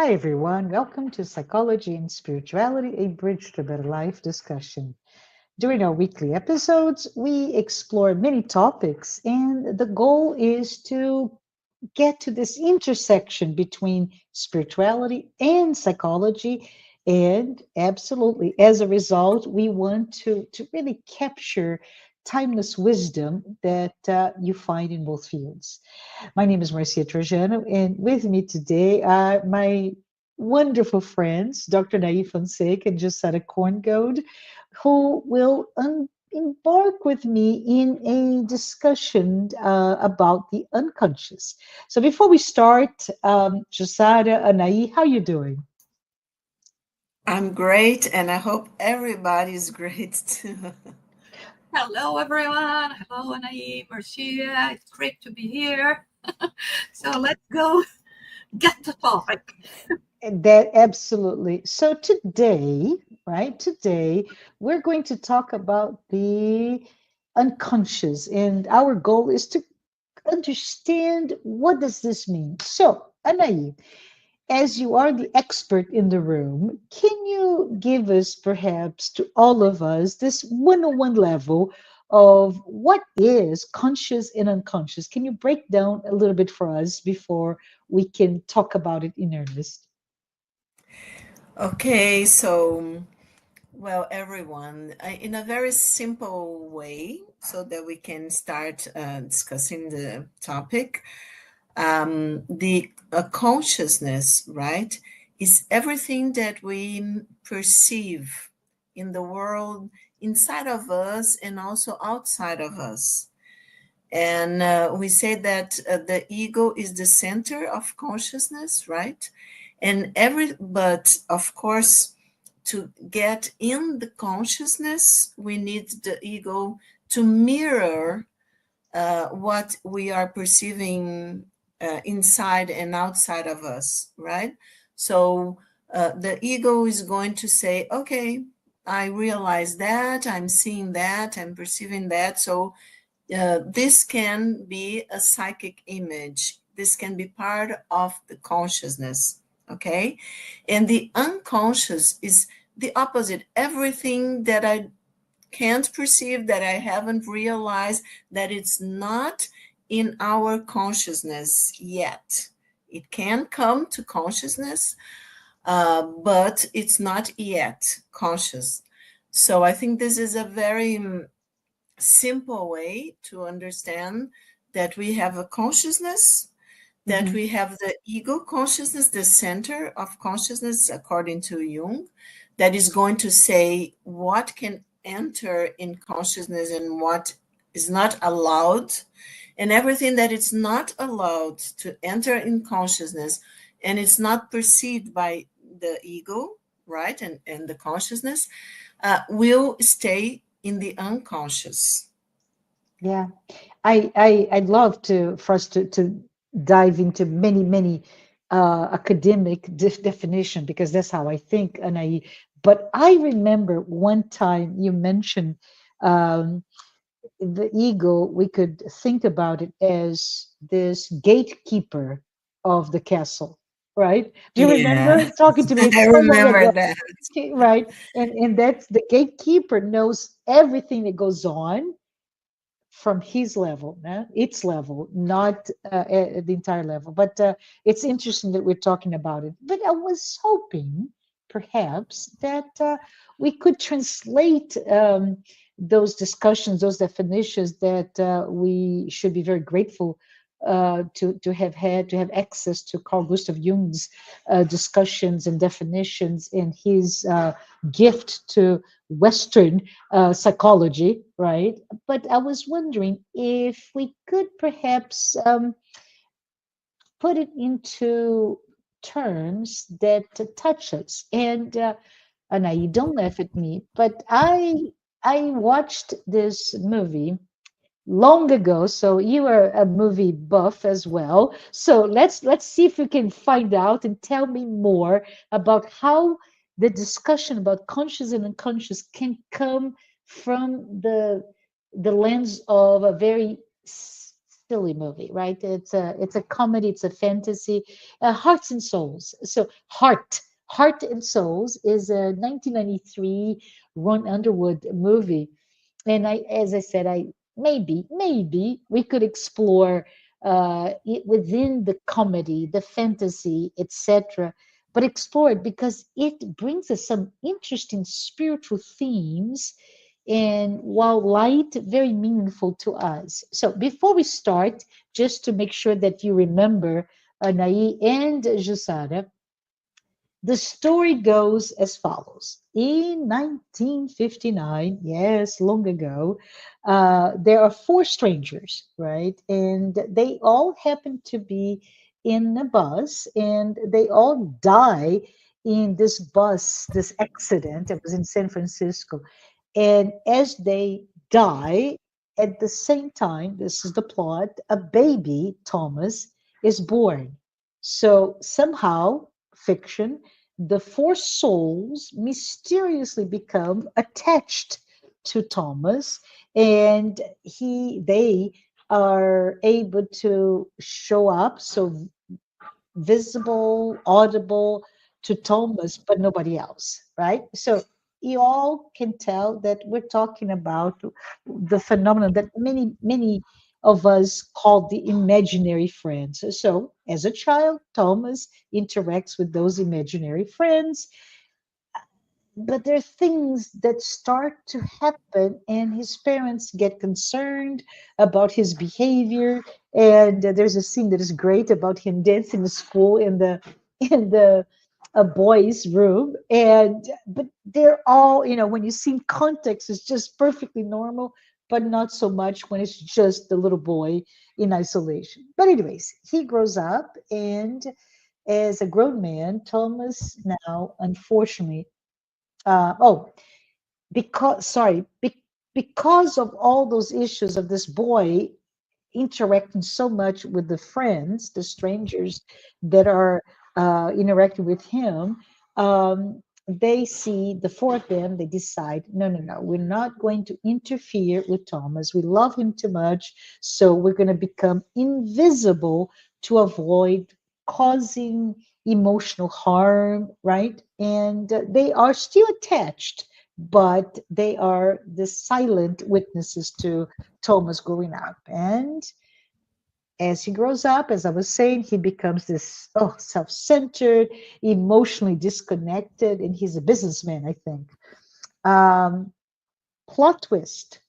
Hi, everyone. Welcome to Psychology and Spirituality, a Bridge to Better Life discussion. During our weekly episodes, we explore many topics, and the goal is to get to this intersection between spirituality and psychology. And absolutely, as a result, we want to really capture timeless wisdom that you find in both fields. My name is Marcia Trajano, and with me today are my wonderful friends, Dr. Anahy Fonseca and Jussara Korngold, who will embark with me in a discussion about the unconscious. So before we start, Jussara, Anahy, how you doing? I'm great, and I hope everybody's great too. Hello, everyone. Hello, Anahy, Marcia. It's great to be here. So let's go get the topic. That absolutely. So today, right? Today, we're going to talk about the unconscious, and our goal is to understand what does this mean. So, Anahy, as you are the expert in the room, can you give us, perhaps to all of us, this 101 level of what is conscious and unconscious? Can you break down a little bit for us before we can talk about it in earnest? Okay, so, well, everyone, in a very simple way, so that we can start discussing the topic, the consciousness, right, is everything that we perceive in the world inside of us and also outside of us. And we say that the ego is the center of consciousness, right? But of course, to get in the consciousness, we need the ego to mirror what we are perceiving inside and outside of us, right? So the ego is going to say, okay, I realize that, I'm seeing that, I'm perceiving that. So this can be a psychic image. This can be part of the consciousness, okay? And the unconscious is the opposite. Everything that I can't perceive, that I haven't realized, that it's not in our consciousness yet. It can come to consciousness, but it's not yet conscious. So I think this is a very simple way to understand that we have a consciousness, that Mhm. we have the ego consciousness, the center of consciousness, according to Jung, that is going to say what can enter in consciousness and what is not allowed, and everything that is not allowed to enter in consciousness and it's not perceived by the ego, right, and the consciousness will stay in the unconscious. Yeah, I'd love to for us to dive into many academic definition because that's how I think, and but I remember one time you mentioned um, the ego. We could think about it as this gatekeeper of the castle, right? Do you Yeah, remember talking to me I so long remember ago? that. Okay, right, and that's the gatekeeper knows everything that goes on from his level, its level, not at the entire level. But it's interesting that we're talking about it. But I was hoping, perhaps, that we could translate those discussions, those definitions that we should be very grateful to have had, to have access to Carl Gustav Jung's discussions and definitions and his gift to Western psychology, right? But I was wondering if we could perhaps put it into terms that touch us. And now you don't laugh at me, but I watched this movie long ago, so you are a movie buff as well. So let's see if we can find out and tell me more about how the discussion about conscious and unconscious can come from the lens of a very silly movie, right? It's a comedy, it's a fantasy, Hearts and Souls. So Heart and Souls is a 1993 Ron Underwood movie, and as I said, maybe we could explore it within the comedy, the fantasy, etc. But explore it because it brings us some interesting spiritual themes, and while light, very meaningful to us. So before we start, just to make sure that you remember, Anahy and Jussara, the story goes as follows. In 1959, yes, long ago, there are four strangers, right? And they all happen to be in a bus, and they all die in this bus, this accident. It was in San Francisco. And as they die, at the same time, this is the plot, a baby, Thomas, is born. So somehow, fiction, the four souls mysteriously become attached to Thomas, and they are able to show up. So visible, audible to Thomas, but nobody else, right? So you all can tell that we're talking about the phenomenon that many of us call the imaginary friends. So as a child, Thomas interacts with those imaginary friends, but there are things that start to happen, and his parents get concerned about his behavior. And there's a scene that is great about him dancing in school in the a boys room. And but they're all, when you see in context, it's just perfectly normal, but not so much when it's just the little boy in isolation. But anyways, he grows up, and as a grown man, Thomas now unfortunately, oh, because sorry, because of all those issues of this boy interacting so much with the friends, the strangers that are interacting with him, they see the four of them. They decide, no, no, no, we're not going to interfere with Thomas. We love him too much, so we're going to become invisible to avoid causing emotional harm, right? And they are still attached, but they are the silent witnesses to Thomas growing up. And as he grows up, as I was saying, he becomes this self-centered, emotionally disconnected, and he's a businessman, I think. Um, plot twist.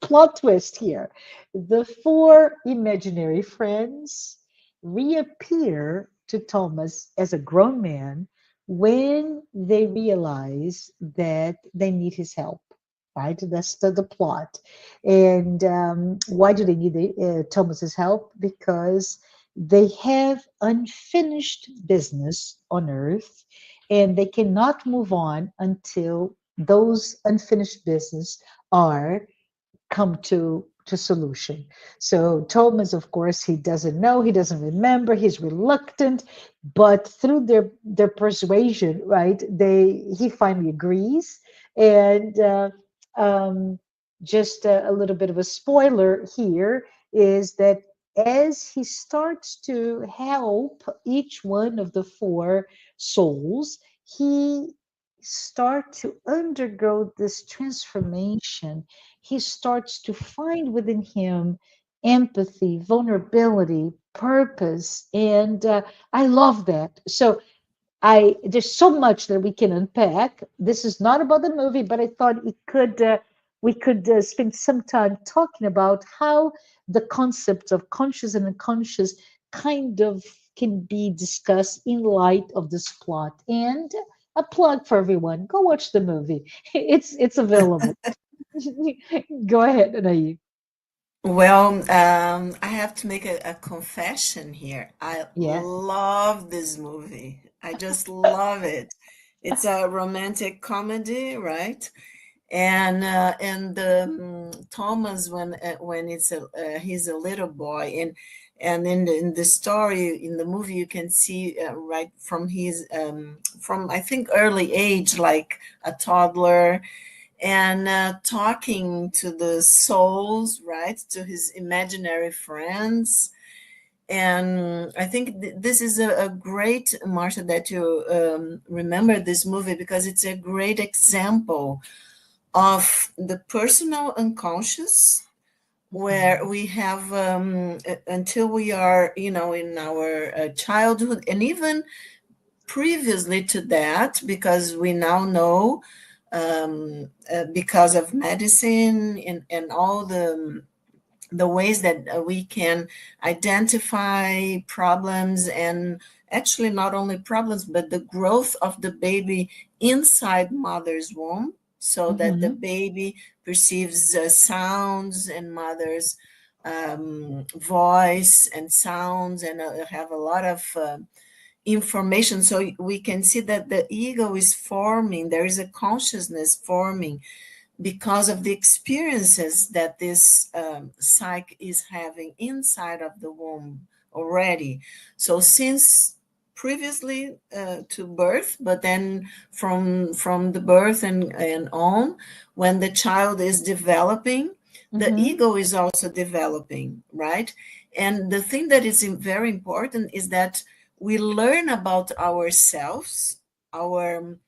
Plot twist here. The four imaginary friends reappear to Thomas as a grown man when they realize that they need his help. Right, that's the plot. And why do they need Thomas's help? Because they have unfinished business on Earth, and they cannot move on until those unfinished business are come to solution. So Thomas, of course, he doesn't know, he doesn't remember, he's reluctant, but through their persuasion, right, he finally agrees. And um, just a little bit of a spoiler here is that as he starts to help each one of the four souls, he start to undergo this transformation. He starts to find within him empathy, vulnerability, purpose, and I love that. So there's so much that we can unpack. This is not about the movie, but I thought we could spend some time talking about how the concepts of conscious and unconscious kind of can be discussed in light of this plot. And a plug for everyone: go watch the movie. It's available. Go ahead, Anahy. Well, I have to make a confession here. I Yeah. love this movie. I just love it. It's a romantic comedy, right? And Thomas, when he's a little boy, and in the story in the movie you can see right from his from I think early age, like a toddler, and talking to the souls, right, to his imaginary friends. And I think this is a great, Marcia, that you remember this movie, because it's a great example of the personal unconscious, where we have until we are, in our childhood, and even previously to that, because we now know, because of medicine and all the ways that we can identify problems, and actually not only problems, but the growth of the baby inside mother's womb, so that the Mm-hmm. baby perceives sounds and mother's voice and sounds, and have a lot of information. So we can see that the ego is forming, there is a consciousness forming because of the experiences that this psyche is having inside of the womb already. So since previously to birth, but then from the birth and on, when the child is developing, the Mm-hmm. ego is also developing, right? And the thing that is very important is that we learn about ourselves, our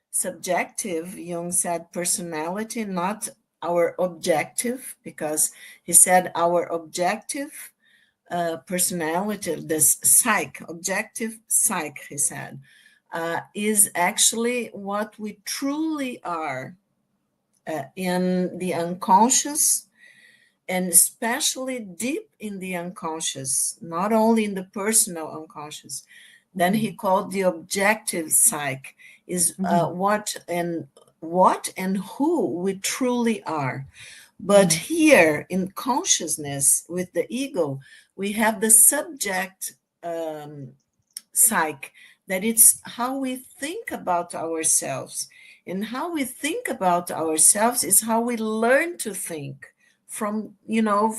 subjective, Jung said, personality, not our objective, because he said our objective personality, this psyche, objective psyche, he said, is actually what we truly are in the unconscious, and especially deep in the unconscious, not only in the personal unconscious. Then he called the objective psyche is Mm-hmm. what and who we truly are. But Mm-hmm. here in consciousness with the ego, we have the subject um, psyche, that it's how we think about ourselves. And how we think about ourselves is how we learn to think from,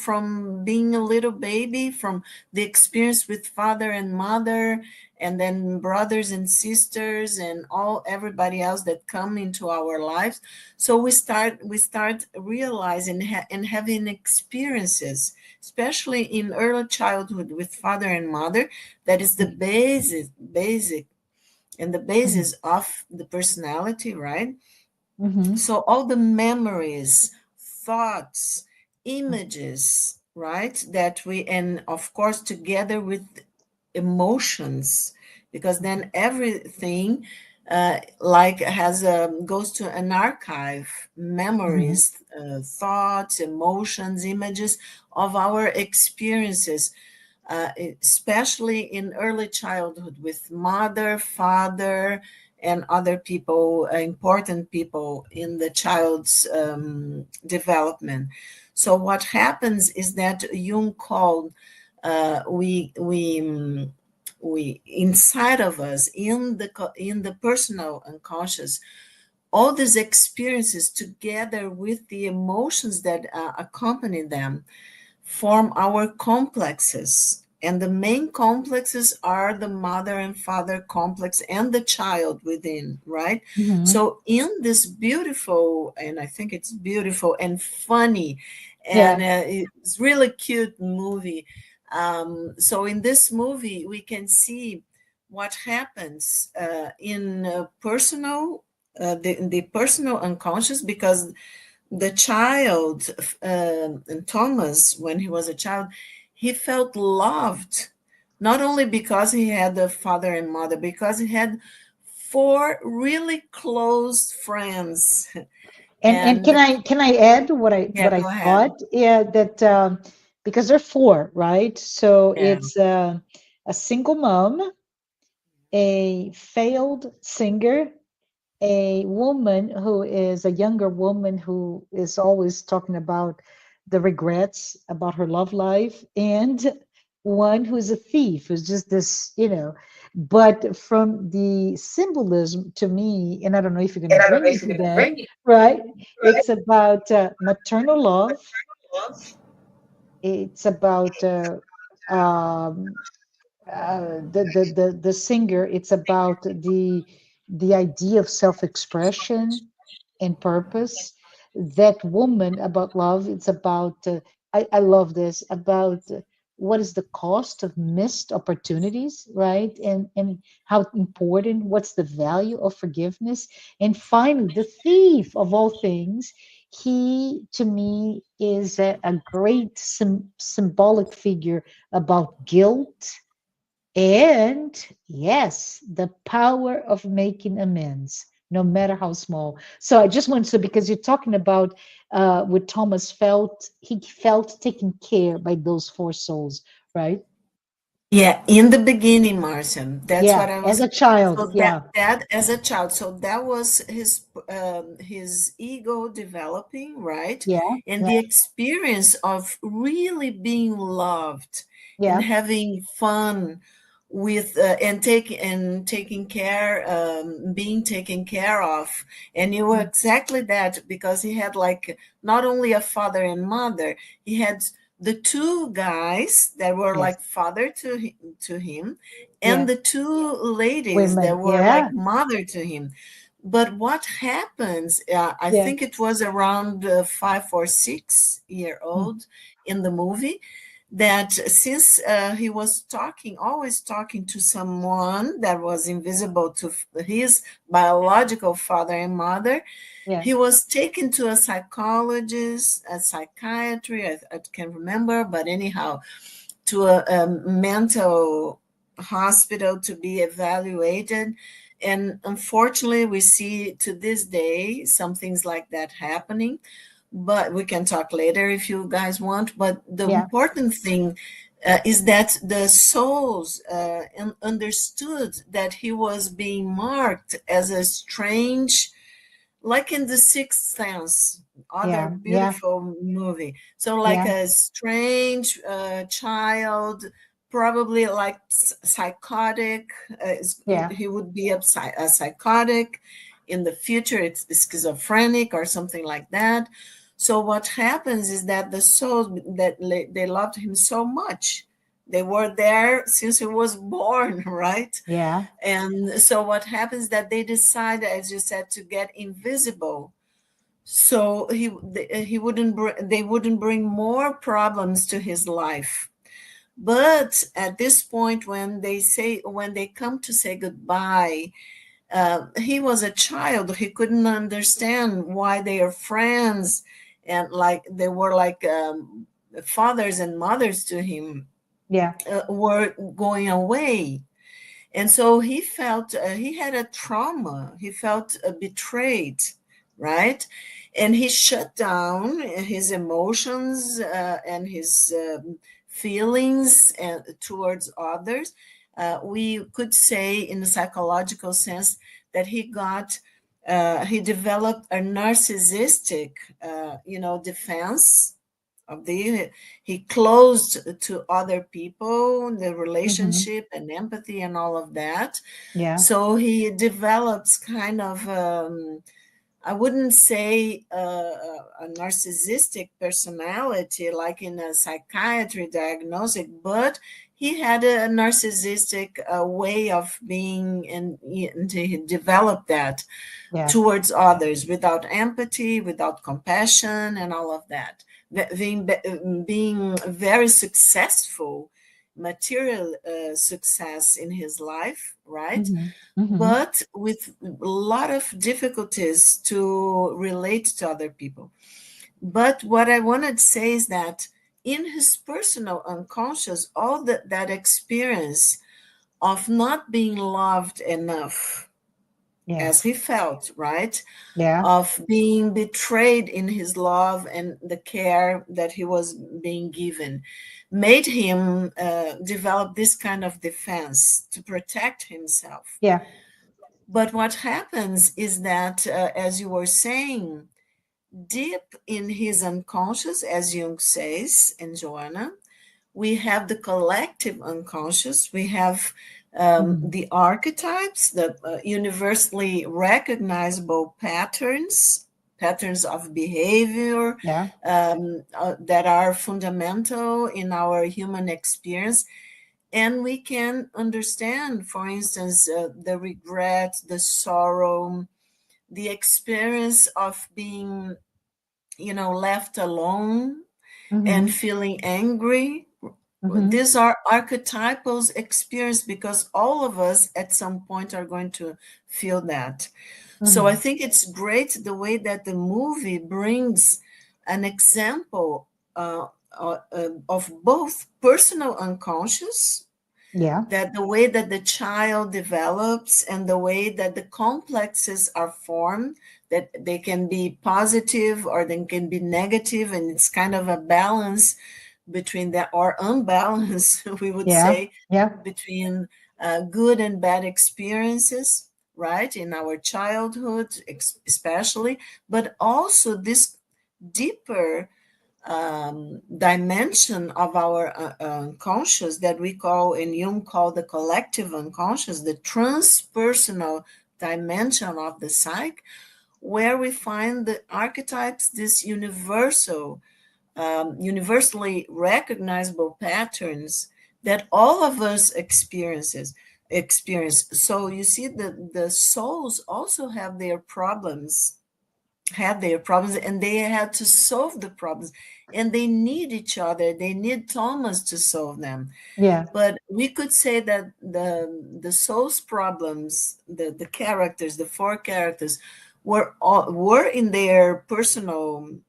from being a little baby, from the experience with father and mother, and then brothers and sisters, and all everybody else that come into our lives. So we start realizing and having experiences, especially in early childhood with father and mother, that is the basic and the Mm-hmm. basis of the personality, right? Mm-hmm. So all the memories, thoughts, images, right, that we, and of course together with emotions, because then everything like has goes to an archive, Mm-hmm. memories, thoughts, emotions, images of our experiences, especially in early childhood with mother, father, and other people, important people in the child's development. So what happens is that Jung called, we inside of us, in the personal unconscious, all these experiences together with the emotions that accompany them form our complexes. And the main complexes are the mother and father complex and the child within, right? Mm-hmm. So, in this beautiful, and I think it's beautiful and funny, and Yeah. it's really cute movie. So, in this movie, we can see what happens in the personal unconscious, because the child, and Thomas, when he was a child, he felt loved, not only because he had a father and mother, because he had four really close friends. And And can I add what I yeah, go ahead. thought? Yeah, that because there are four, right? So Yeah. it's a single mom, a failed singer, a woman who is a younger woman who is always talking about the regrets about her love life, and one who's a thief, who's just this, but from the symbolism to me, and I don't know if you're going to bring me to that, right? It's about maternal love. It's about um, the singer. It's about the idea of self-expression and purpose. that woman about love. It's about, I love this, about what is the cost of missed opportunities, right? And how important, what's the value of forgiveness? And finally, the thief of all things, he to me is a great symbolic figure about guilt and, yes, the power of making amends, no matter how small. So I just wanted to, because you're talking about what Thomas felt, he felt taken care by those four souls, right? Yeah, in the beginning, Marcian, that's Yeah, what I as was. a child. So Yeah, that as a child, so that was his ego developing, right? yeah, And yeah, the experience of really being loved and yeah, having fun with and taking care, being taken care of. And you were mm, exactly that, because he had like not only a father and mother, he had the two guys that were yes, like father to him, yeah, and the two ladies that women. were like Yeah, mother to him. But what happens, I yeah, think it was around 5 or 6 year mm, old in the movie, that since he was always talking to someone that was invisible to his biological father and mother, yeah, he was taken to a psychologist, a psychiatry, I can't remember, but anyhow, to a mental hospital to be evaluated. And unfortunately, we see to this day some things like that happening. But we can talk later if you guys want. But the yeah, important thing is that the souls understood that he was being marked as a strange, like in The Sixth Sense, other yeah, yeah, beautiful movie. So, like yeah, a strange child, probably like psychotic. yeah, He would be a psychotic. In the future, it's schizophrenic or something like that. So, what happens is that the souls that they loved him so much, they were there since he was born, right? yeah, And so what happens that they decide, as you said, to get invisible. So he wouldn't they wouldn't bring more problems to his life. But at this point, when they come to say goodbye, he was a child. He couldn't understand why they are friends, and like they were like fathers and mothers to him, yeah, were going away. And so he felt he had a trauma. He felt betrayed, right? And he shut down his emotions and his feelings towards others. We could say, in a psychological sense, that he developed a narcissistic, defense of the he closed to other people, the hmm, relationship and empathy and all of that. yeah, So he develops kind of I wouldn't say a narcissistic personality like in a psychiatry diagnostic, but he had a narcissistic way of being, and he developed that yeah, towards others without empathy, without compassion, and all of that. Being very successful, material success in his life, right? hmm, hmm, But with a lot of difficulties to relate to other people. But what I wanted to say is that in his personal unconscious, all that experience of not being loved enough yeah, as he felt, right? yeah, Of being betrayed in his love and the care that he was being given, made him develop this kind of defense to protect himself. yeah, But what happens is that, as you were saying, deep in his unconscious, as Jung says, and Joanna, we have the collective unconscious, we have hmm, the archetypes, the universally recognizable patterns of behavior yeah, that are fundamental in our human experience. And we can understand, for instance, the regret, the sorrow, the experience of being left alone and Mm-hmm. feeling angry. Mm-hmm. These are archetypal experience because all of us at some point are going to feel that. So I Mm-hmm. think it's great the way that the movie brings an example of both personal unconscious, Yeah. that the way that the child develops and the way that the complexes are formed, that they can be positive or they can be negative, and it's kind of a balance between that, or unbalance, we would Yeah. say, Yeah. between good and bad experiences, right, in our childhood, especially, but also this deeper dimension of our unconscious that we call, and Jung called the collective unconscious, the transpersonal dimension of the psyche, where we find the archetypes, this universally recognizable patterns that all of us experience. So you see that the souls also have their problems, and they had to solve the problems, and they need each other, they need Thomas to solve them. Yeah. But we could say that the soul's problems, the characters, the four characters, were in their personal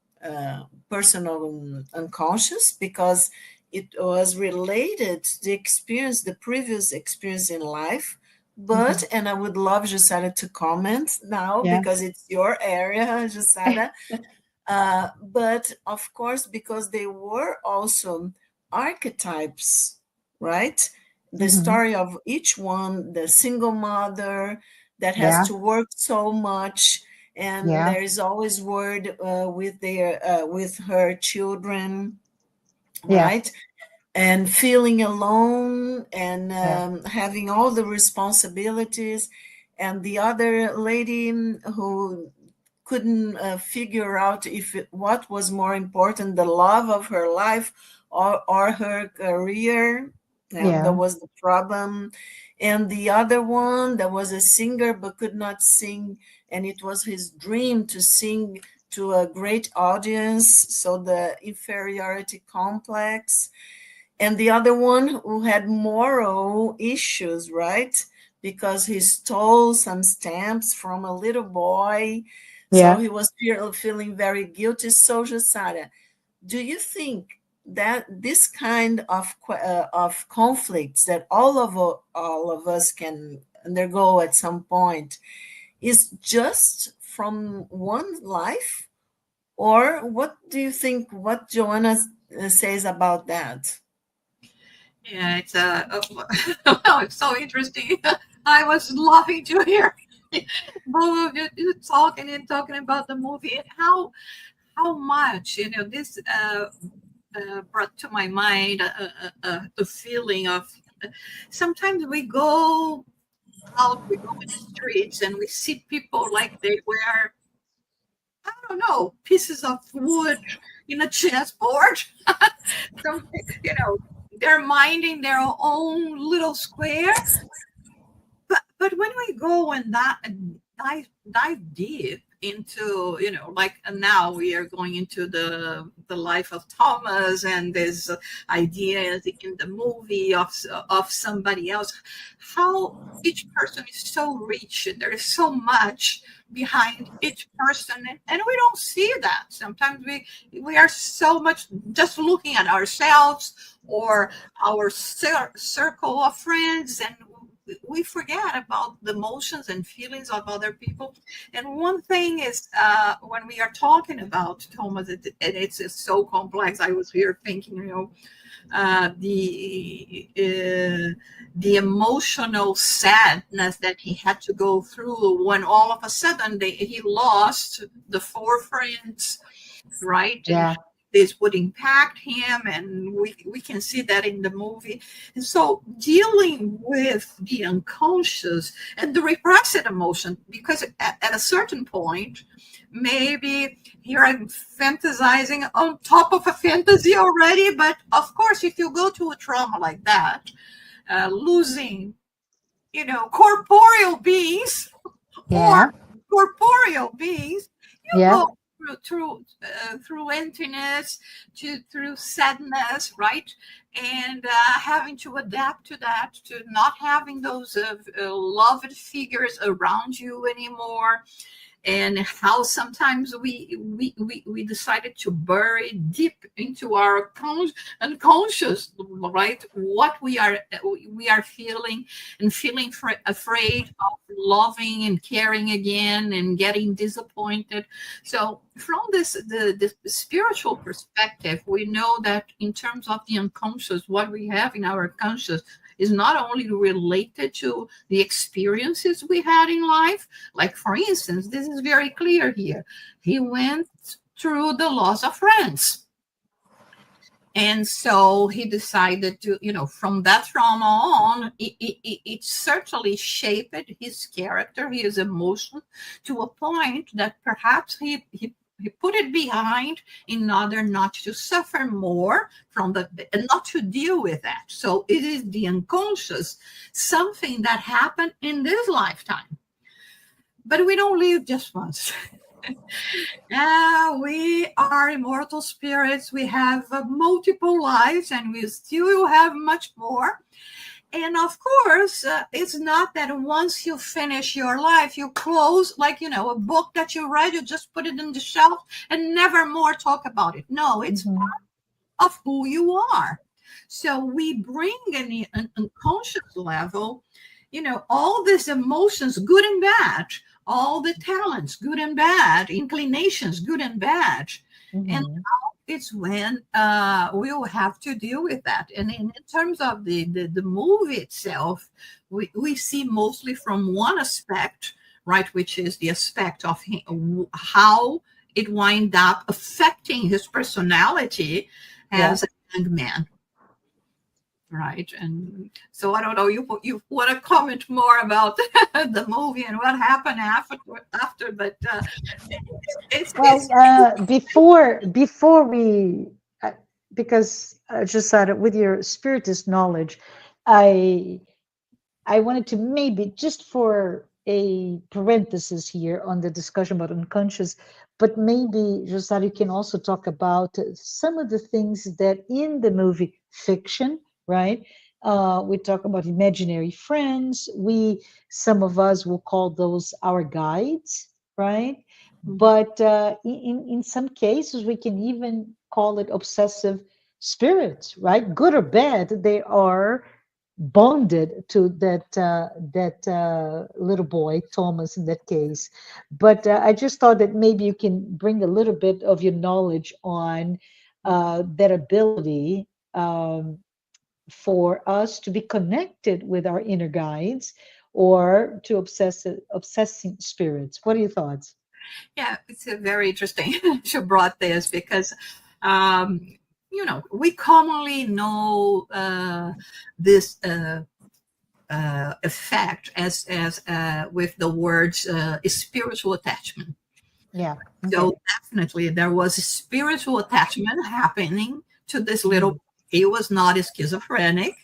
unconscious, because it was related to the experience, the previous experience in life. Mm-hmm. But, and I would love Jussara to comment now Yeah. because it's your area, Jussara. But of course, because they were also archetypes, right? The Mm-hmm. story of each one, the single mother that has Yeah. to work so much, and Yeah. there is always word with her children, Yeah. right? And feeling alone, and Yeah. having all the responsibilities, and the other lady who couldn't figure out what was more important, the love of her life, or her career. And that Yeah. was the problem. And the other one that was a singer but could not sing, and it was his dream to sing to a great audience, so the inferiority complex. And the other one who had moral issues, right? Because he stole some stamps from a little boy. So Yeah. he was feeling very guilty. So, Jussara, do you think that this kind of conflicts that all of us can undergo at some point is just from one life? Or what do you think, what Joanna says about that? Yeah, it's oh, it's so interesting. I was laughing to hear both of you talking and talking about the movie and how much this brought to my mind the feeling of sometimes we go in the streets and we see people like they wear, I don't know, pieces of wood in a chessboard. Something, they're minding their own little square. But when we go and dive deep into, like now we are going into the life of Thomas and this idea in the movie of somebody else, how each person is so rich. There is so much behind each person, and we don't see that. Sometimes we are so much just looking at ourselves or our circle of friends, and we forget about the emotions and feelings of other people. And one thing is, when we are talking about Thomas, and it's just so complex. I was here thinking, uh, the the emotional sadness that he had to go through when all of a sudden he lost the four friends, right? And Yeah. this would impact him, and we can see that in the movie. And so dealing with the unconscious and the repressed emotion, because at a certain point, maybe here I'm fantasizing on top of a fantasy already, but of course, if you go to a trauma like that, losing, corporeal beings or Yeah. corporeal beings, you Yeah. go through emptiness, through sadness, right? And having to adapt to that, to not having those loved figures around you anymore, and how sometimes we decided to bury deep into our unconscious, right, what we are feeling, and feeling afraid of loving and caring again, and getting disappointed. So from the spiritual perspective, we know that in terms of the unconscious, what we have in our conscious is not only related to the experiences we had in life. Like, for instance, this is very clear here. He went through the loss of friends. And so he decided to, from that trauma on, it certainly shaped his character, his emotion, to a point that perhaps he put it behind in order not to suffer more from and not to deal with that. So it is the unconscious, something that happened in this lifetime. But we don't live just once. We are immortal spirits. We have multiple lives, and we still have much more. And of course, it's not that once you finish your life, you close, like, a book that you read, you just put it on the shelf and never more talk about it. No, it's part of who you are. So we bring in an unconscious level, all these emotions, good and bad, all the talents, good and bad, inclinations, good and bad. And it's when we'll have to deal with that. And in terms of the movie itself, we see mostly from one aspect, right, which is the aspect of how it wind up affecting his personality as a young man. Right. And so I don't know, you want to comment more about the movie and what happened after, but before we, because Jussara, with your spiritist knowledge, I wanted to maybe, just for a parenthesis here on the discussion about unconscious, but maybe, Jussara, you can also talk about some of the things that in the movie fiction, right? We talk about imaginary friends. Some of us will call those our guides, right? But in some cases, we can even call it obsessive spirits, right? Good or bad, they are bonded to that little boy Thomas in that case. But I just thought that maybe you can bring a little bit of your knowledge on that ability. For us to be connected with our inner guides, or to obsessing spirits. What are your thoughts? Yeah, it's very interesting you brought this, because we commonly know this effect as with the words spiritual attachment. Yeah. Okay. So definitely there was a spiritual attachment happening to this little. He was not schizophrenic,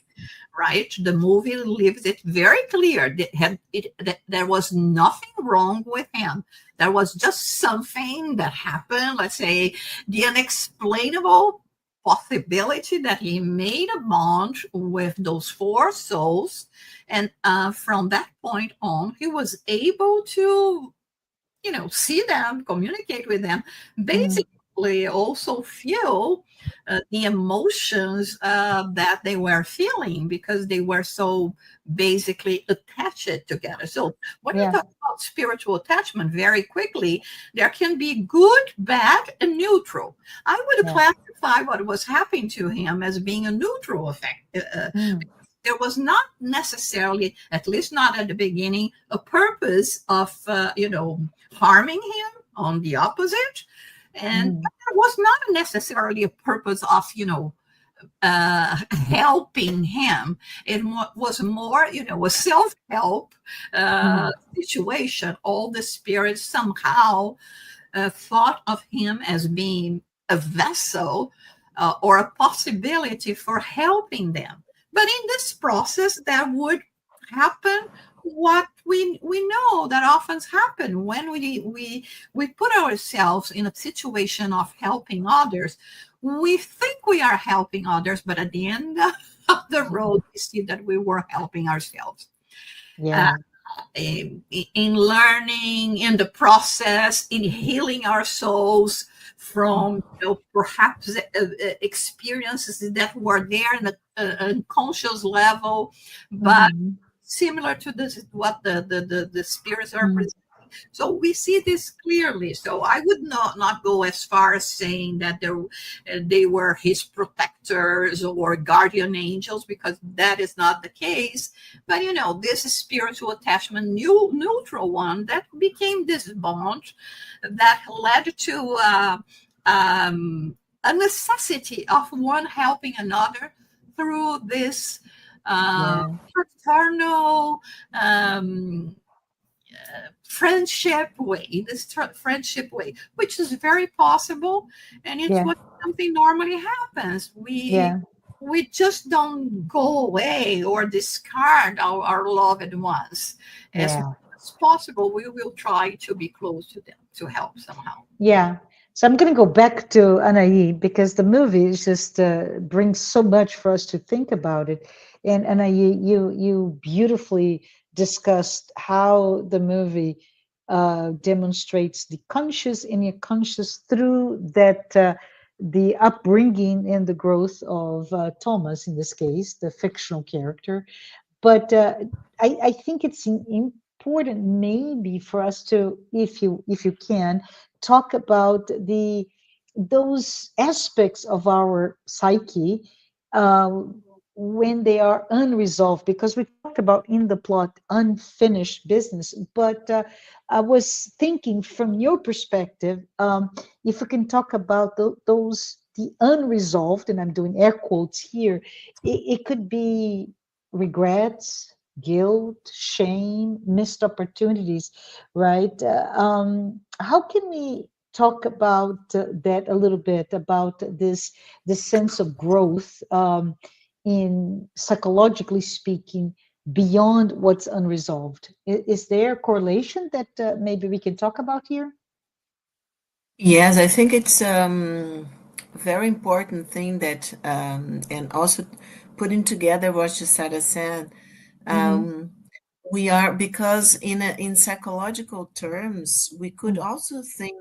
right? The movie leaves it very clear that there was nothing wrong with him. There was just something that happened, let's say the unexplainable possibility that he made a bond with those four souls. And from that point on, he was able to, see them, communicate with them, basically also feel the emotions that they were feeling, because they were so basically attached together. So when you talk about spiritual attachment, very quickly, there can be good, bad, and neutral. I would classify what was happening to him as being a neutral effect. There was not necessarily, at least not at the beginning, a purpose of, harming him. On the opposite. And there was not necessarily a purpose of, helping him. It was more, a self-help situation. All the spirits somehow thought of him as being a vessel or a possibility for helping them. But in this process, there would happen what we know that often happen when we put ourselves in a situation of helping others. We think we are helping others, but at the end of the road, we see that we were helping ourselves. Yeah. In learning, in the process, in healing our souls from perhaps experiences that were there in the unconscious level, but similar to this, what the spirits are presenting. So we see this clearly. So I would not go as far as saying that they were his protectors or guardian angels, because that is not the case. But this spiritual attachment, neutral one, that became this bond that led to a necessity of one helping another through this fraternal friendship way, friendship way, which is very possible, and it's what something normally happens. We just don't go away or discard our loved ones. As much as possible, we will try to be close to them, to help somehow. Yeah. So I'm going to go back to Anahy, because the movie is just brings so much for us to think about it. And Anahy, you beautifully discussed how the movie demonstrates the conscious and the unconscious through that the upbringing and the growth of Thomas, in this case, the fictional character. But I think it's important maybe for us to, if you can, talk about those aspects of our psyche when they are unresolved, because we talked about in the plot unfinished business. But I was thinking from your perspective, if we can talk about the unresolved, and I'm doing air quotes here, it could be regrets, guilt, shame, missed opportunities, right? How can we talk about that a little bit, about this sense of growth, in psychologically speaking, beyond what's unresolved? Is there a correlation that maybe we can talk about here? Yes, I think it's very important thing that, and also putting together what Jussara said, we are, because in psychological terms, we could also think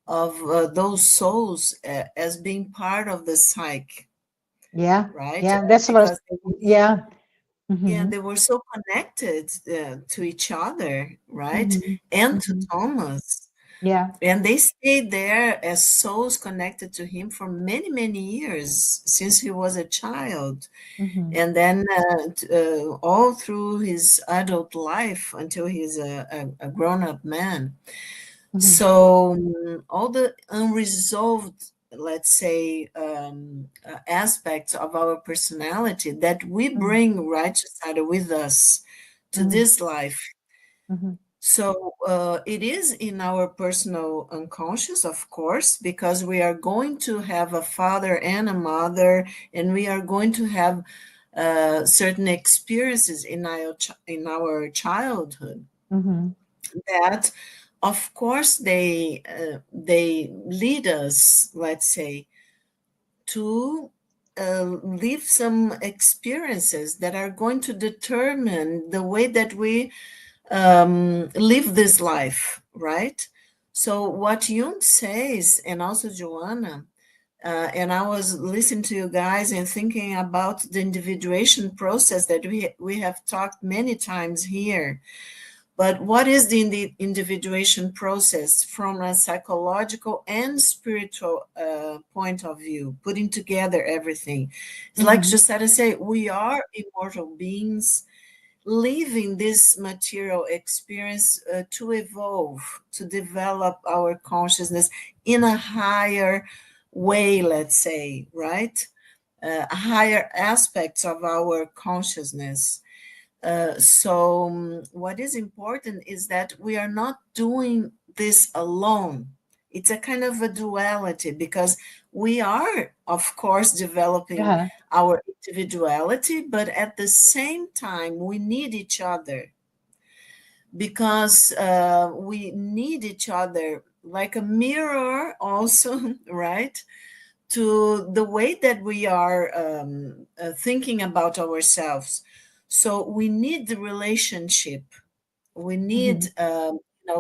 of those souls as being part of the psyche, Yeah, right? yeah, that's what I was, Because yeah. yeah, Mm-hmm. they were so connected to each other, right? Mm-hmm. And to Mm-hmm. Thomas. Yeah. And they stayed there as souls connected to him for many, many years, since he was a child. Mm-hmm. And then all through his adult life until he's a grown-up man. Mm-hmm. So all the unresolved, let's say, aspects of our personality that we bring right side with us to Mm-hmm. this life. Mm-hmm. So it is in our personal unconscious, of course, because we are going to have a father and a mother, and we are going to have certain experiences in our childhood Mm-hmm. that, of course, they lead us, let's say, to live some experiences that are going to determine the way that we live this life, right? So what Jung says, and also Joanna, and I was listening to you guys and thinking about the individuation process that we have talked many times here. But what is the individuation process from a psychological and spiritual point of view, putting together everything? It's like Mm-hmm. Jussara said, we are immortal beings living this material experience to evolve, to develop our consciousness in a higher way, let's say, right? Higher aspects of our consciousness. So what is important is that we are not doing this alone. It's a kind of a duality, because we are, of course, developing our individuality, but at the same time, we need each other. because we need each other like a mirror also, right? To the way that we are thinking about ourselves. So we need the relationship. We need, Hmm.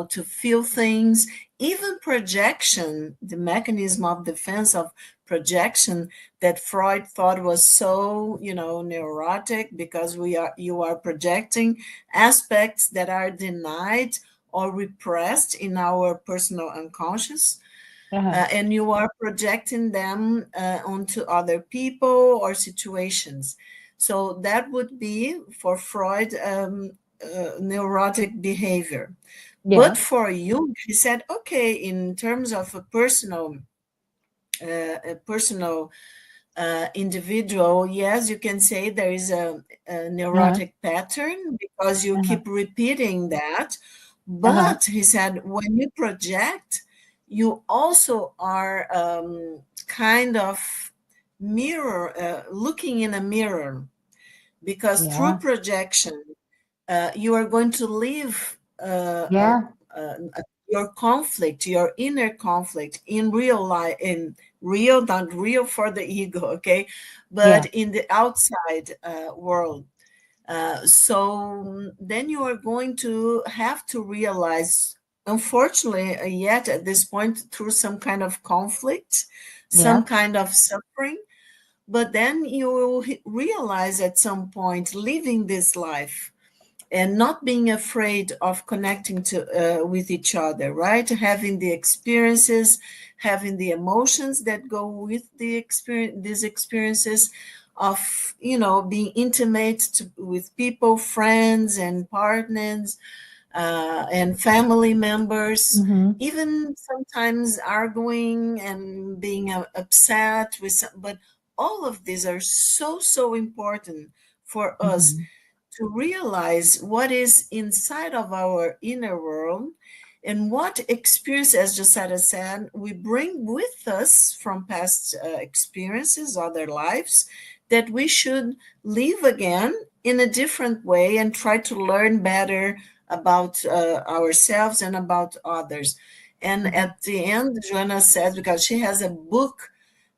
to feel things, even projection, the mechanism of defense of projection that Freud thought was so, neurotic, because you are projecting aspects that are denied or repressed in our personal unconscious, Uh-huh. and you are projecting them onto other people or situations. So that would be for Freud, neurotic behavior. But Yeah. for Jung, he said, okay, in terms of a personal individual, yes, you can say there is a Uh-huh. neurotic pattern because you Uh-huh. keep repeating that. Uh-huh. But he said, when you project, you also are kind of looking in a mirror, because through Yeah. projection, you are going to live Yeah. uh, your conflict, your inner conflict in real life, in real, not real for the ego, okay, but Yeah. in the outside world. So then you are going to have to realize, unfortunately, yet at this point, through some kind of conflict, some Yeah. kind of suffering, but then you will realize at some point, living this life and not being afraid of connecting to with each other, right? Having the experiences, having the emotions that go with the experience, these experiences of being intimate with people, friends and partners, and family members, Mm-hmm. even sometimes arguing and being upset with but all of these are so important for us Mm-hmm. to realize what is inside of our inner world, and what experience, as Jussara said, we bring with us from past experiences, other lives, that we should live again in a different way and try to learn better about ourselves and about others. And Mm-hmm. at the end, Joanna said, because she has a book,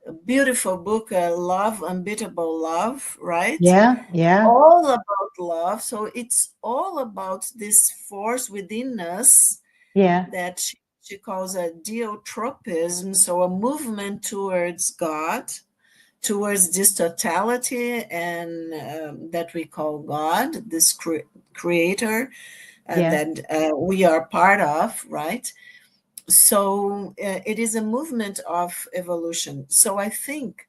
a beautiful book, Love, Unbeatable Love, right? Yeah. Yeah. All about love. So it's all about this force within us Yeah. that she calls a deotropism, so a movement towards God, towards this totality, and that we call God, this creator Yeah. that we are part of, right? So it is a movement of evolution. So I think,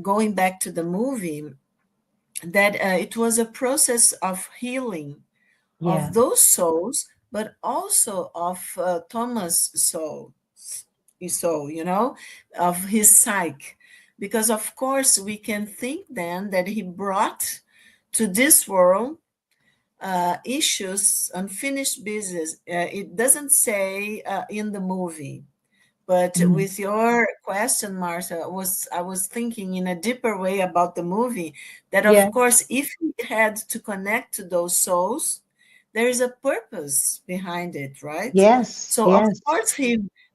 going back to the movie, that it was a process of healing of Yeah. those souls, but also of Thomas' soul, of his psyche. Because, of course, we can think then that he brought to this world issues, unfinished business. It doesn't say in the movie, but Mm-hmm. with your question, Martha, I was thinking in a deeper way about the movie, that of Yeah. course, if we had to connect to those souls, there is a purpose behind it, right? Yes. So of Yes. course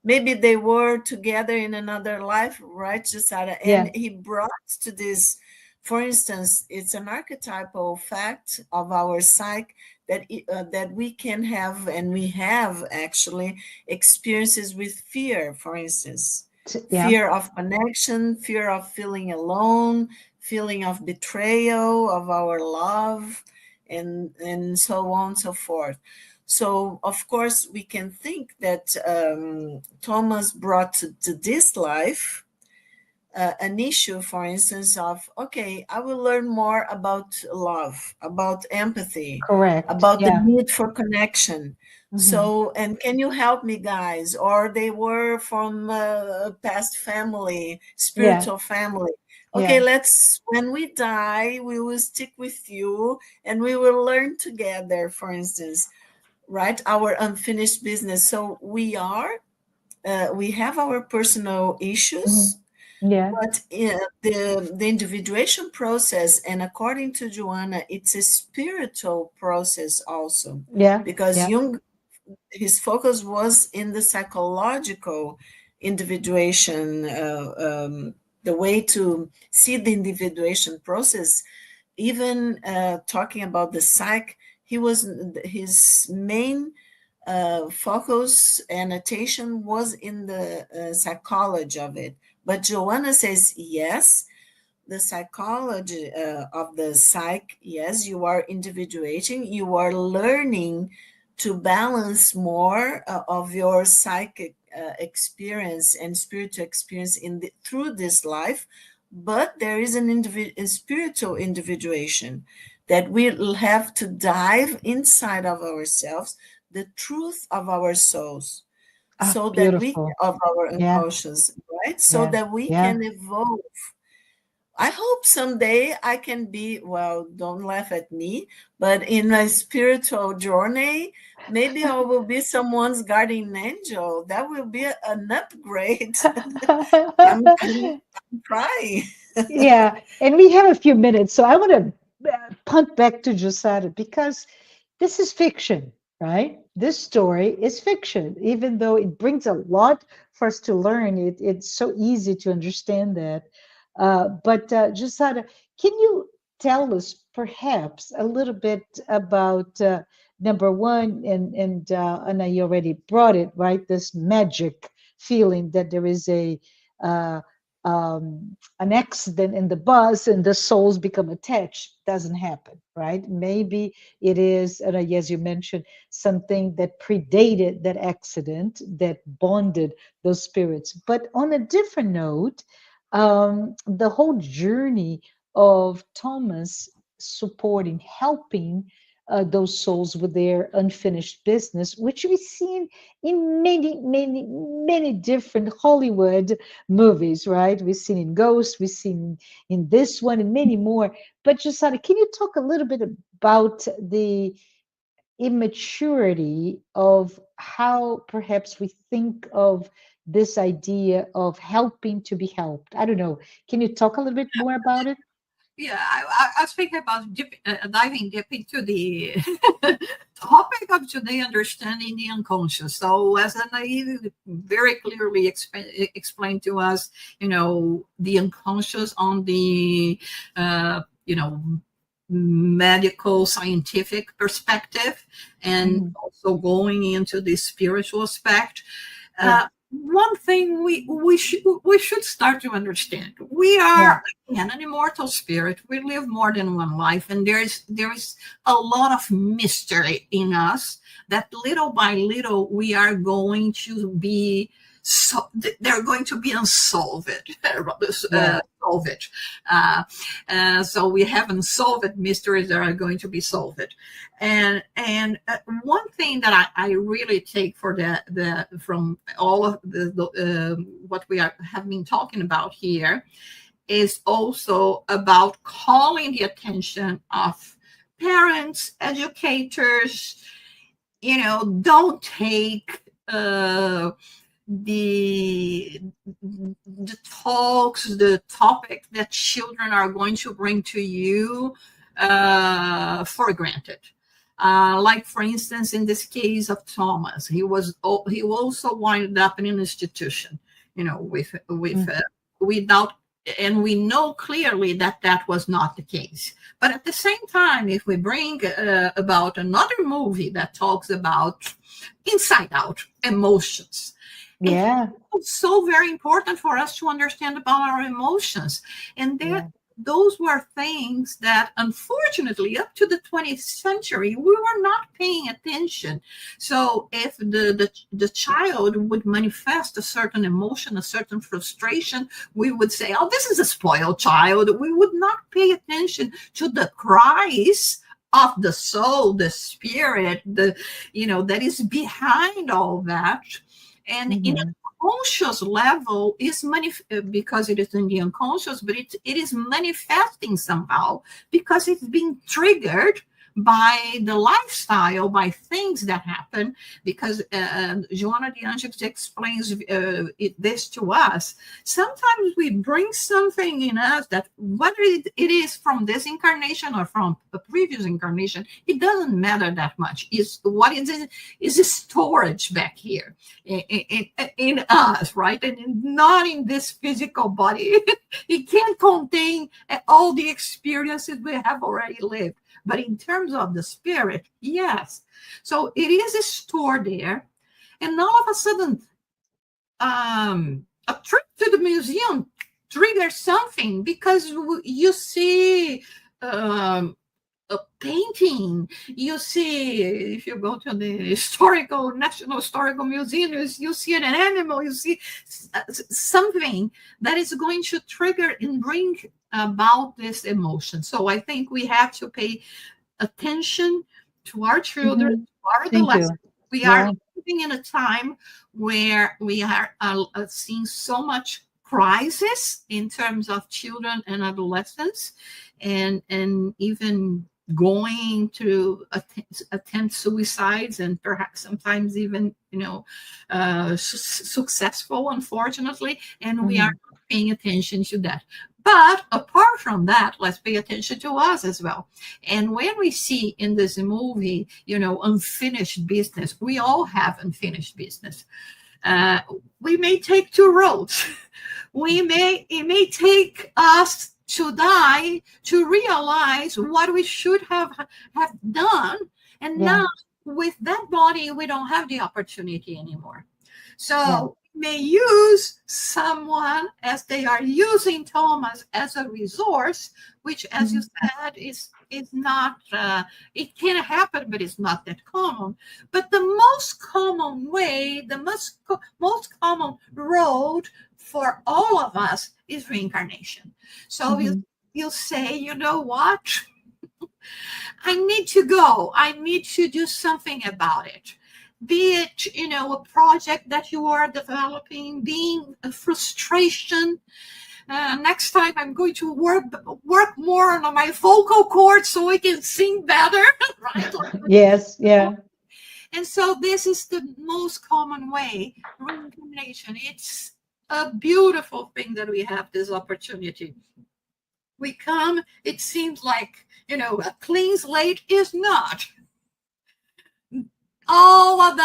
maybe they were together in another life, right, Jussara? And Yeah. he brought to this, for instance, it's an archetypal fact of our psyche that we can have, and we have actually, experiences with fear, for instance, Yeah. fear of connection, fear of feeling alone, feeling of betrayal of our love, and so on and so forth. So of course we can think that Thomas brought to this life an issue, for instance, of, okay, I will learn more about love, about empathy, Correct. about the Yeah. need for connection. Mm-hmm. So, and can you help me, guys? Or they were from a past family, Yeah. spiritual family. Okay, Yeah. when we die, we will stick with you and we will learn together, for instance, right? Our unfinished business. So we have our personal Mm-hmm. issues, Yeah. But the individuation process, and according to Joanna, it's a spiritual process also, Yeah. because Yeah. Jung, his focus was in the psychological individuation, the way to see the individuation process. Even talking about the psyche, his main focus and attention was in the psychology of it. But Joanna says, yes, the psychology of the psyche, yes, you are individuating, you are learning to balance more of your psychic experience and spiritual experience through this life. But there is a spiritual individuation that we'll have to dive inside of ourselves, the truth of our souls, Ah, so that we, beautiful. of our Yeah. unconscious, right? So Yeah. that we Yeah. can evolve. I hope someday I can be, well, don't laugh at me, but in my spiritual journey, maybe I will be someone's guardian angel. That will be an upgrade. I'm trying. Yeah, and we have a few minutes, so I want to punt back to Jussara because this is fiction, right? This story is fiction, even though it brings a lot for us to learn. It's so easy to understand that. But Jussara, can you tell us perhaps a little bit about number one, and I already brought it, right? This magic feeling that there is uh, an accident in the bus and the souls become attached. Doesn't happen, right? Maybe it is, and as you mentioned, something that predated that accident that bonded those spirits. But on a different note, the whole journey of Thomas supporting, helping those souls with their unfinished business, which we've seen in many, many, many different Hollywood movies, right? We've seen in Ghost, we've seen in this one, and many more. But Josana, can you talk a little bit about the immaturity of how perhaps we think of this idea of helping to be helped? I don't know. Can you talk a little bit more about it? Yeah, I was thinking about diving deep into the topic of today, understanding the unconscious. So, as Anahy very clearly explained to us, the unconscious on the, medical scientific perspective, and Mhm. also going into the spiritual aspect. Yeah, One thing we should start to understand: we yeah, are, again, an immortal spirit. We live more than one life, and there is a lot of mystery in us that little by little we are going to be, so they're going to be unsolved. yeah, Solve it. So we haven't solved mysteries that are going to be solved. And one thing that I really take for the from all of the what have been talking about here is also about calling the attention of parents, educators. Don't take the talks, the topic that children are going to bring to you for granted. Like, for instance, in this case of Thomas, he also wound up in an institution, with mm, without, and we know clearly that that was not the case. But at the same time, if we bring about another movie that talks about inside out emotions, it's yeah, so very important for us to understand about our emotions. And yeah, those were things that, unfortunately, up to the 20th century, we were not paying attention. So if the child would manifest a certain emotion, a certain frustration, we would say, oh, this is a spoiled child. We would not pay attention to the cries of the soul, the spirit, that is behind all that. And in mhm, a conscious level, because it is in the unconscious, but it is manifesting somehow because it's being triggered by the lifestyle, by things that happen, because Joanna de Angelis explains this to us. Sometimes we bring something in us that, whether it is from this incarnation or from a previous incarnation, it doesn't matter that much. It's what is a storage back here in us, right? And not in this physical body. It can't contain all the experiences we have already lived. But in terms of the spirit, yes. So it is stored there. And all of a sudden, a trip to the museum triggers something, because you see a painting, you see, if you go to the National Historical Museum, you see an animal, you see something that is going to trigger and bring about this emotion. So I think we have to pay attention to our children, to our adolescents. We are living in a time where we are seeing so much crisis in terms of children and adolescents, and even going to attempt suicides, and perhaps sometimes even successful, unfortunately, and we are not paying attention to that. But apart from that, let's pay attention to us as well. And when we see in this movie, unfinished business, we all have unfinished business. We may take two roads. It may take us to die to realize what we should have done. And now with that body, we don't have the opportunity anymore. So may use someone, as they are using Thomas as a resource, which, as you said, is not, it can happen, but it's not that common. But the most common way, the most common road for all of us is reincarnation. So you'll say, you know what? I need to go. I need to do something about it. Be it, a project that you are developing, being a frustration. Next time I'm going to work more on my vocal cords so I can sing better, right? Yes, yeah. And so this is the most common way, reincarnation. It's a beautiful thing that we have this opportunity. We come, it seems like, a clean slate is not. All of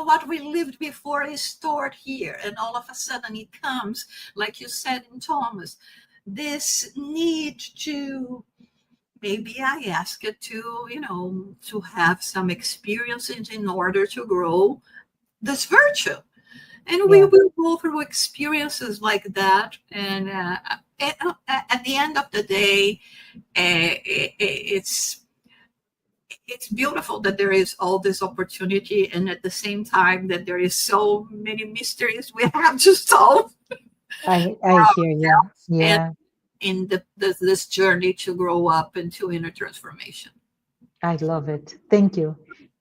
what we lived before is stored here, and all of a sudden it comes, like you said in Thomas, this need to, maybe I ask it to, to have some experiences in order to grow this virtue. And we will go through experiences like that, and at the end of the day, it's beautiful that there is all this opportunity, and at the same time that there is so many mysteries we have to solve. I hear you. Yeah. And in this journey to grow up into inner transformation. I love it. Thank you.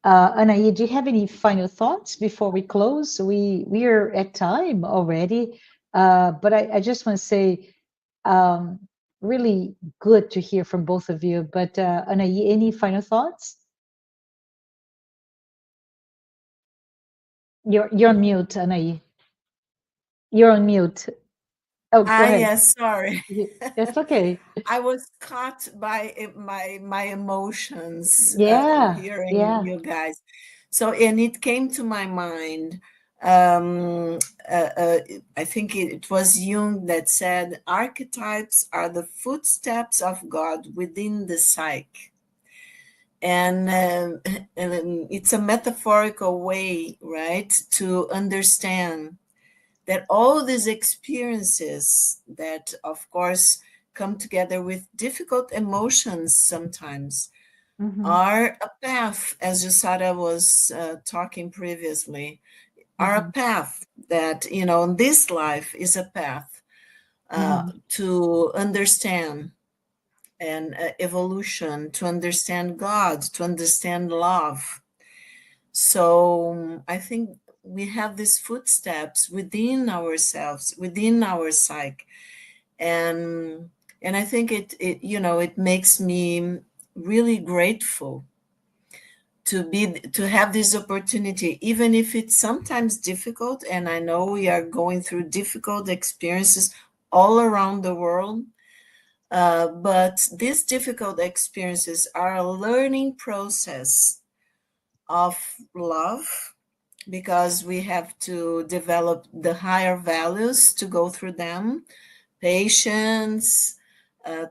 Anahy, do you have any final thoughts before we close? We are at time already, but I just want to say, really good to hear from both of you. But Anahy, any final thoughts? You're on mute, Anahy. You're on mute. Oh, go ahead. Yes, sorry. That's okay. I was caught by my emotions hearing you guys. So, and it came to my mind. I think it was Jung that said, archetypes are the footsteps of God within the psyche. And it's a metaphorical way, right, to understand that all these experiences that, of course, come together with difficult emotions sometimes are a path, as Jussara was talking previously, are a path that, this life is a path to understand and evolution, to understand God, to understand love. So I think we have these footsteps within ourselves, within our psyche, and I think it makes me really grateful to have this opportunity, even if it's sometimes difficult. And I know we are going through difficult experiences all around the world. But these difficult experiences are a learning process of love, because we have to develop the higher values to go through them: patience,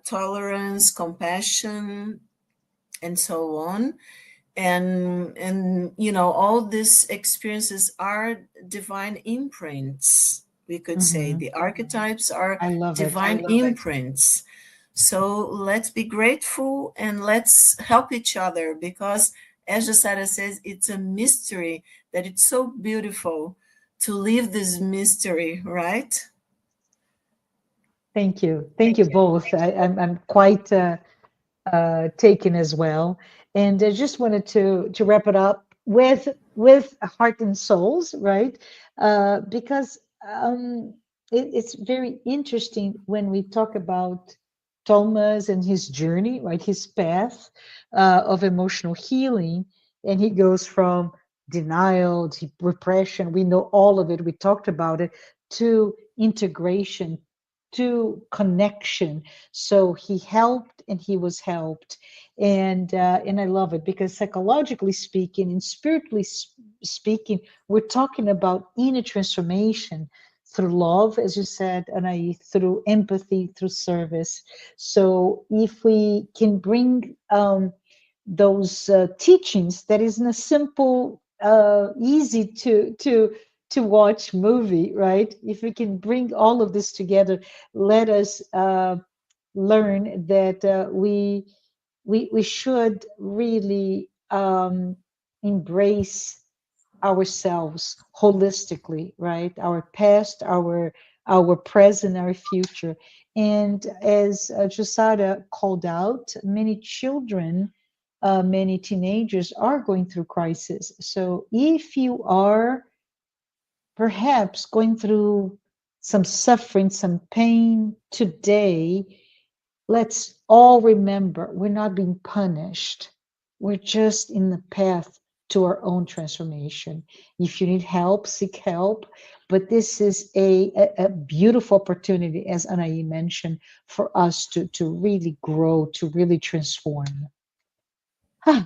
tolerance, compassion, and so on. And all these experiences are divine imprints. We could say Hmm. the archetypes are I love it. divine imprints. So let's be grateful and let's help each other, because as Jussara says, it's a mystery that it's so beautiful to live this mystery, right? Thank you. Thank you both. I'm quite taken as well. And I just wanted to wrap it up with heart and souls, right? Because it's very interesting when we talk about Thomas and his journey, right? His path of emotional healing, and he goes from denial to repression. We know all of it. We talked about it, to integration, to connection. So he helped and he was helped. And I love it because psychologically speaking and spiritually speaking, we're talking about inner transformation through love, as you said, and through empathy, through service. So if we can bring those teachings that is in a simple, easy to watch movie, right? If we can bring all of this together, let us learn that we should really embrace ourselves holistically, right? Our past, our present, our future. And as Jussara called out, many children, many teenagers are going through crisis. So if you are perhaps going through some suffering, some pain today, let's all remember we're not being punished. We're just in the path to our own transformation. If you need help, seek help. But this is a beautiful opportunity, as Anahy mentioned, for us to really grow, to really transform. Huh.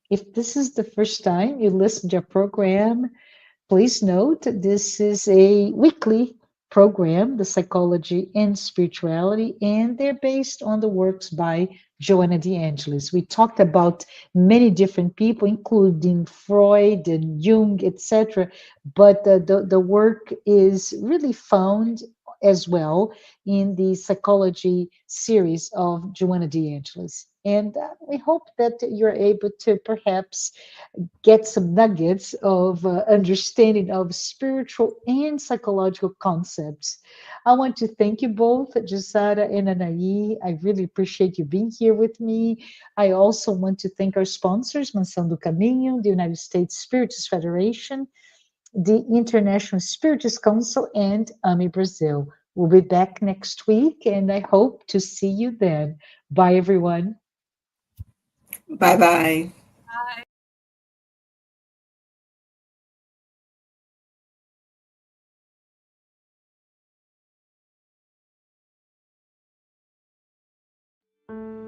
If this is the first time you listen to a program, please note this is a weekly program, The Psychology and Spirituality, and they're based on the works by Joanna de Angelis. We talked about many different people, including Freud and Jung, etc. But the work is really found as well in the psychology series of Joanna de Angelis. And we hope that you're able to perhaps get some nuggets of understanding of spiritual and psychological concepts. I want to thank you both, Jussara and Anahy. I really appreciate you being here with me. I also want to thank our sponsors, Mansão do Caminho, the United States Spiritist Federation, the International Spiritist Council, and AMI Brazil. We'll be back next week, and I hope to see you then. Bye, everyone. Bye bye. Bye.